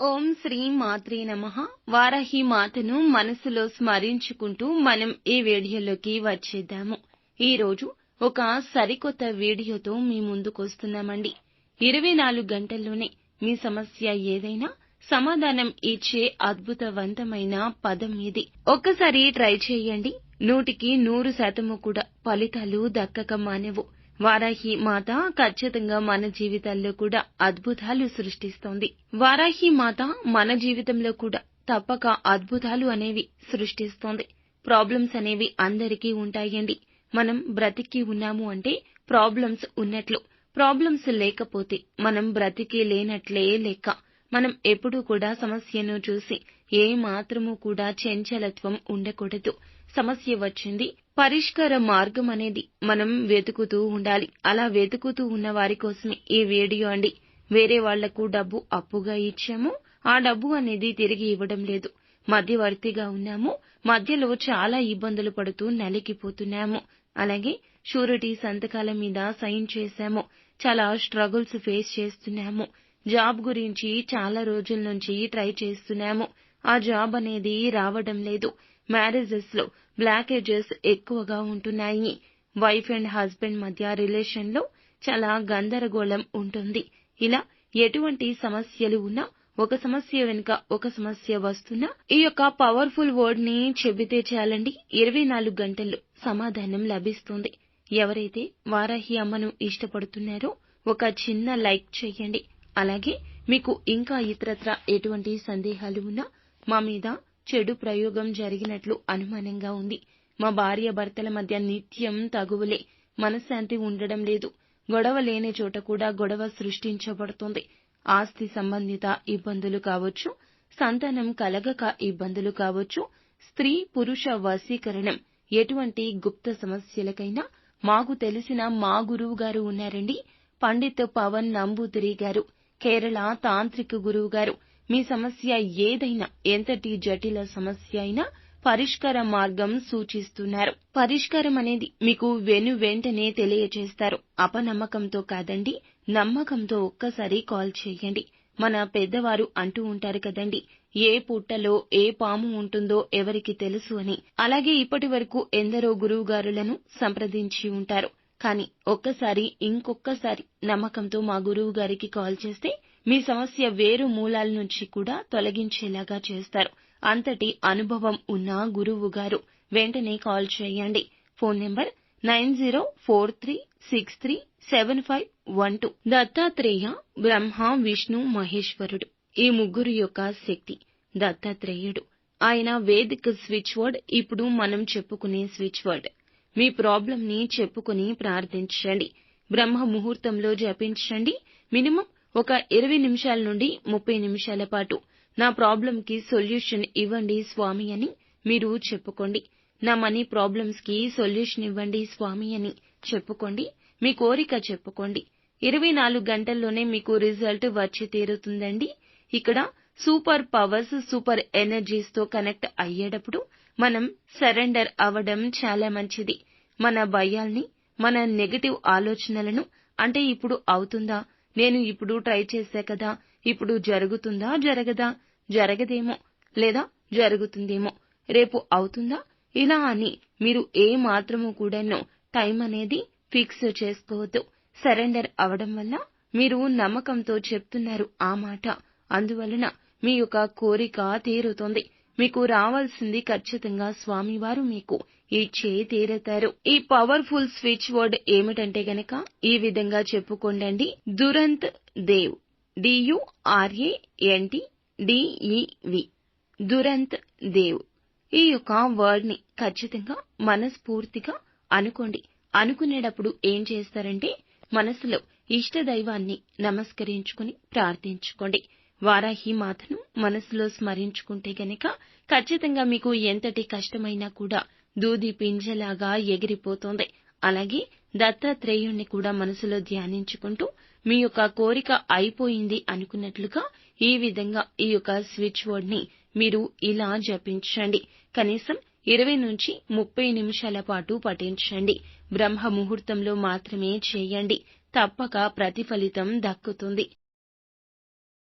ఓం శ్రీ మాత్రే నమః. వారాహి మాతను మనసులో స్మరించుకుంటూ మనం ఈ వీడియోలోకి వచ్చేద్దాము. ఈ రోజు ఒక సరికొత్త వీడియోతో మీ ముందుకొస్తున్నామండి. 24 గంటల్లోనే మీ సమస్య ఏదైనా సమాధానం ఇచ్చే అద్భుతవంతమైన పదం ఇది. ఒక్కసారి ట్రై చేయండి. 100కి 100% కూడా ఫలితాలు దక్కక మానవు. వారాహి మాత ఖచ్చితంగా మన జీవితాల్లో కూడా అద్భుతాలు సృష్టిస్తోంది. వారాహి మాత మన జీవితంలో కూడా తప్పక అద్భుతాలు అనేవి సృష్టిస్తోంది. ప్రాబ్లమ్స్ అనేవి అందరికీ ఉంటాయండి. మనం బ్రతికి ఉన్నాము అంటే ప్రాబ్లమ్స్ ఉన్నట్లు. ప్రాబ్లమ్స్ లేకపోతే మనం బ్రతికి లేనట్లే లెక్క. మనం ఎప్పుడూ కూడా సమస్యను చూసి ఏ మాత్రము కూడా చంచలత్వం ఉండకూడదు. సమస్య వచ్చింది, పరిష్కార మార్గం అనేది మనం వెతుకుతూ ఉండాలి. అలా వెతుకుతూ ఉన్న వారి కోసమే ఈ వీడియో అండి. వేరే వాళ్లకు డబ్బు అప్పుగా ఇచ్చాము, ఆ డబ్బు అనేది తిరిగి ఇవ్వడం లేదు. మధ్యవర్తిగా ఉన్నాము, మధ్యలో చాలా ఇబ్బందులు పడుతూ నలిగిపోతున్నాము. అలాగే షూరిటీ సంతకాల మీద సైన్ చేశాము, చాలా స్ట్రగుల్స్ ఫేస్ చేస్తున్నాము. జాబ్ గురించి చాలా రోజుల నుంచి ట్రై చేస్తున్నాము, ఆ జాబ్ అనేది రావడం లేదు. మ్యారేజెస్ లో బ్లాకేజెస్ ఎక్కువగా ఉంటున్నాయి. వైఫ్ అండ్ హస్బెండ్ మధ్య రిలేషన్ లో చాలా గందరగోళం ఉంటుంది. ఇలా ఎటువంటి సమస్యలు ఉన్నా ఒక సమస్య వెనుక ఒక సమస్య వస్తున్నా ఈ యొక్క పవర్ఫుల్ వర్డ్ ని చెబితే చాలండి, 24 గంటల్లో సమాధానం లభిస్తుంది. ఎవరైతే వారాహి అమ్మను ఇష్టపడుతున్నారో ఒక చిన్న లైక్ చేయండి. అలాగే మీకు ఇంకా ఇతరత్రా ఎటువంటి సందేహాలు ఉన్నా, మా మీద చెడు ప్రయోగం జరిగినట్లు అనుమానంగా ఉంది, మా భార్య భర్తల మధ్య నిత్యం తగువులే, మనశ్శాంతి ఉండడం లేదు, గొడవ లేని చోట కూడా గొడవ సృష్టించబడుతోంది, ఆస్తి సంబంధిత ఇబ్బందులు కావచ్చు, సంతానం కలగక ఇబ్బందులు కావచ్చు, స్త్రీ పురుష వశీకరణం, ఎటువంటి గుప్త సమస్యలకైనా మాకు తెలిసిన మా గురువు గారు ఉన్నారండి. పండిత్ పవన్ నంబూదిరి గారు, కేరళ తాంత్రిక గురువు గారు. మీ సమస్య ఏదైనా, ఎంతటి జటిల సమస్య అయినా పరిష్కార మార్గం సూచిస్తున్నారు. పరిష్కారం అనేది మీకు వెంటనే తెలియజేస్తారు. అపనమ్మకంతో కాదండి, నమ్మకంతో ఒక్కసారి కాల్ చేయండి. మన పెద్దవారు అంటూ ఉంటారు కదండి, ఏ పుట్టలో ఏ పాము ఉంటుందో ఎవరికి తెలుసు అని. అలాగే ఇప్పటి వరకు ఎందరో గురువుగారులను సంప్రదించి ఉంటారు. కానీ ఇంకొక్కసారి నమ్మకంతో మా గురువు గారికి కాల్ చేస్తే మీ సమస్య వేరు మూలాల నుంచి కూడా తొలగించేలాగా చేస్తారు. అంతటి అనుభవం ఉన్న గురువు గారు. వెంటనే కాల్ చేయండి. Phone number 9043637512. దత్తాత్రేయ, బ్రహ్మ, విష్ణు, మహేశ్వరుడు, ఈ ముగ్గురు యొక్క శక్తి దత్తాత్రేయుడు. ఆయన వేదిక్ స్విచ్ వర్డ్ ఇప్పుడు మనం చెప్పుకునే స్విచ్ వర్డ్. మీ ప్రాబ్లం ని చెప్పుకుని ప్రార్థించండి. బ్రహ్మ ముహూర్తంలో జపించండి. మినిమం ఒక 20 నిమిషాల నుండి 30 నిమిషాల పాటు నా ప్రాబ్లంకి సొల్యూషన్ ఇవ్వండి స్వామి అని మీరు చెప్పుకోండి. నా మనీ ప్రాబ్లమ్స్ కి సొల్యూషన్ ఇవ్వండి స్వామి అని చెప్పుకోండి. మీ కోరిక చెప్పుకోండి. 24 గంటల్లోనే మీకు రిజల్ట్ వచ్చి తీరుతుందండి. ఇక్కడ సూపర్ పవర్స్, సూపర్ ఎనర్జీస్ తో కనెక్ట్ అయ్యేటప్పుడు మనం సరెండర్ అవ్వడం చాలా మంచిది. మన భయాల్ని, మన నెగటివ్ ఆలోచనలను, అంటే ఇప్పుడు అవుతుందా, నేను ఇప్పుడు ట్రై చేశా కదా, ఇప్పుడు జరుగుతుందా జరగదా, జరగదేమో, లేదా జరుగుతుందేమో, రేపు అవుతుందా, ఇలా అని మీరు ఏ మాత్రము కూడాను టైం అనేది ఫిక్స్ చేసుకోవద్దు. సరెండర్ అవడం వల్ల మీరు నమ్మకంతో చెప్తున్నారు ఆ మాట. అందువలన మీ యొక్క కోరిక తీరుతుంది. మీకు రావాల్సింది ఖచ్చితంగా స్వామివారు మీకు ఇచ్చే తీరతారు. ఈ పవర్ఫుల్ స్విచ్ వర్డ్ ఏమిటంటే గనక ఈ విధంగా చెప్పుకోండి. దురంత్ దేవ్, DURANTDEV, దురంత్ దేవ్. ఈ యొక్క వర్డ్ ని ఖచ్చితంగా మనస్ఫూర్తిగా అనుకోండి. అనుకునేటప్పుడు ఏం చేస్తారంటే మనసులో ఇష్టదైవాన్ని నమస్కరించుకుని ప్రార్థించుకోండి. వారాహి మాతను మనసులో స్మరించుకుంటే గనక ఖచ్చితంగా మీకు ఎంతటి కష్టమైనా కూడా దూది పింజలాగా ఎగిరిపోతుంది. అలాగే దత్తాత్రేయుణ్ణి కూడా మనసులో ధ్యానించుకుంటూ మీ యొక్క కోరిక అయిపోయింది అనుకున్నట్లుగా ఈ విధంగా ఈ యొక్క స్విచ్ వర్డ్ ని మీరు ఇలా జపించండి. కనీసం 20 నుంచి 30 నిమిషాల పాటు పఠించండి. బ్రహ్మ ముహూర్తంలో మాత్రమే చేయండి. తప్పక ప్రతిఫలితం దక్కుతుంది.